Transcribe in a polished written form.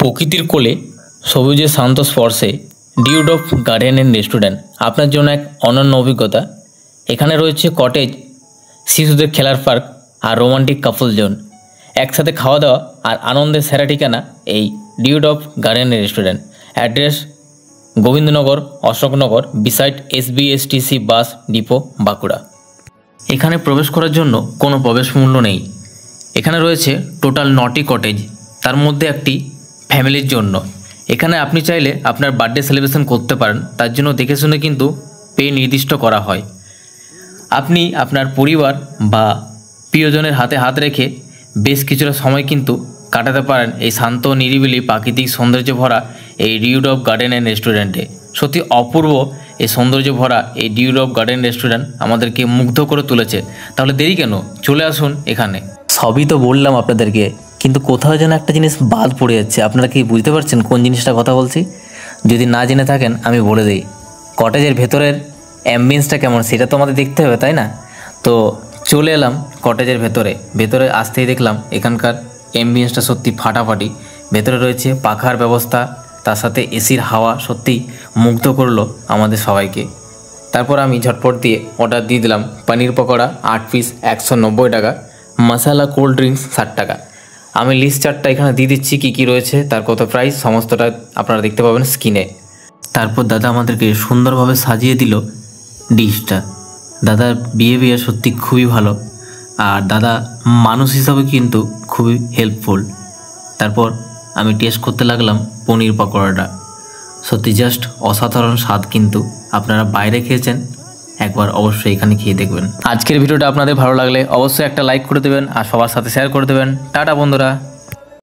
প্রকৃতির কোলে সবুজের শান্ত স্পর্শে ডিউড অফ গার্ডেন অ্যান্ড রেস্টুরেন্ট আপনার জন্য এক অনন্য অভিজ্ঞতা। এখানে রয়েছে কটেজ, শিশুদের খেলার পার্ক আর রোমান্টিক কাপল জোন। একসাথে খাওয়া দাওয়া আর আনন্দের সেরা ঠিকানা এই ডিউড of garden and restaurant. Address Gobindanagar, Ashoknagar, beside SBSTC bus depot, Bankura. এখানে প্রবেশ করার জন্য কোনো প্রবেশ মূল্য নেই। এখানে রয়েছে টোটাল 9টি কটেজ, তার মধ্যে একটি ফ্যামিলির জন্য। এখানে আপনি চাইলে আপনার বার্থডে সেলিব্রেশন করতে পারেন, তার জন্য দেখে শুনে কিন্তু পে নির্দিষ্ট করা হয়। আপনি আপনার পরিবার বা প্রিয়জনের হাতে হাত রেখে বেশ কিছুটা সময় কিন্তু কাটাতে পারেন এই শান্ত নিরিবিলি প্রাকৃতিক সৌন্দর্য ভরা এই ডিউড অফ গার্ডেন অ্যান্ড রেস্টুরেন্টে। সত্যি অপূর্ব এই সৌন্দর্য ভরা এই ডিউড অফ গার্ডেন রেস্টুরেন্ট আমাদেরকে মুগ্ধ করে তুলেছে। তাহলে দেরি কেন, চলে আসুন এখানে। সবই তো বললাম আপনাদেরকে, কিন্তু কোথাও যেন একটা জিনিস বাদ পড়ে যাচ্ছে। আপনারা কি বুঝতে পারছেন কোন জিনিসটা কথা বলছি? যদি না জেনে থাকেন আমি বলে দিই, কটেজের ভেতরের অ্যাম্বিয়েন্সটা কেমন সেটা তো আমাদের দেখতে হবে, তাই না? তো চলে এলাম কটেজের ভেতরে আসতেই দেখলাম এখানকার অ্যাম্বিয়েন্সটা সত্যি ফাটাফাটি। ভেতরে রয়েছে পাখার ব্যবস্থা, তার সাথে এসির হাওয়া সত্যি মুগ্ধ করলো আমাদের সবাইকে। তারপর আমি ঝটপট দিয়ে অর্ডার দিয়ে দিলাম পনির পকোড়া 8 পিস 190 টাকা, মশালা কোল্ড ড্রিঙ্কস 60 টাকা। আমি লিস্ট চার্টটা এখানে দিয়ে দিচ্ছি কী কী রয়েছে, তার কত প্রাইস, সমস্তটা আপনারা দেখতে পাবেন স্ক্রিনে। তারপর দাদা আমাদেরকে সুন্দরভাবে সাজিয়ে দিল ডিশটা। দাদার বিহেভিয়ার সত্যি খুবই ভালো, আর দাদা মানুষ হিসাবে কিন্তু খুবই হেল্পফুল। তারপর আমি টেস্ট করতে লাগলাম পনির পকোড়াটা। সত্যি জাস্ট অসাধারণ স্বাদ। কিন্তু আপনারা বাইরে খেয়েছেন, একবার অবশ্যই এখানে খেয়ে দেখবেন। আজকের ভিডিওটা আপনাদের ভালো লাগলে অবশ্যই একটা লাইক করে দেবেন আর সবার সাথে শেয়ার করে দেবেন। টাটা বন্ধুরা।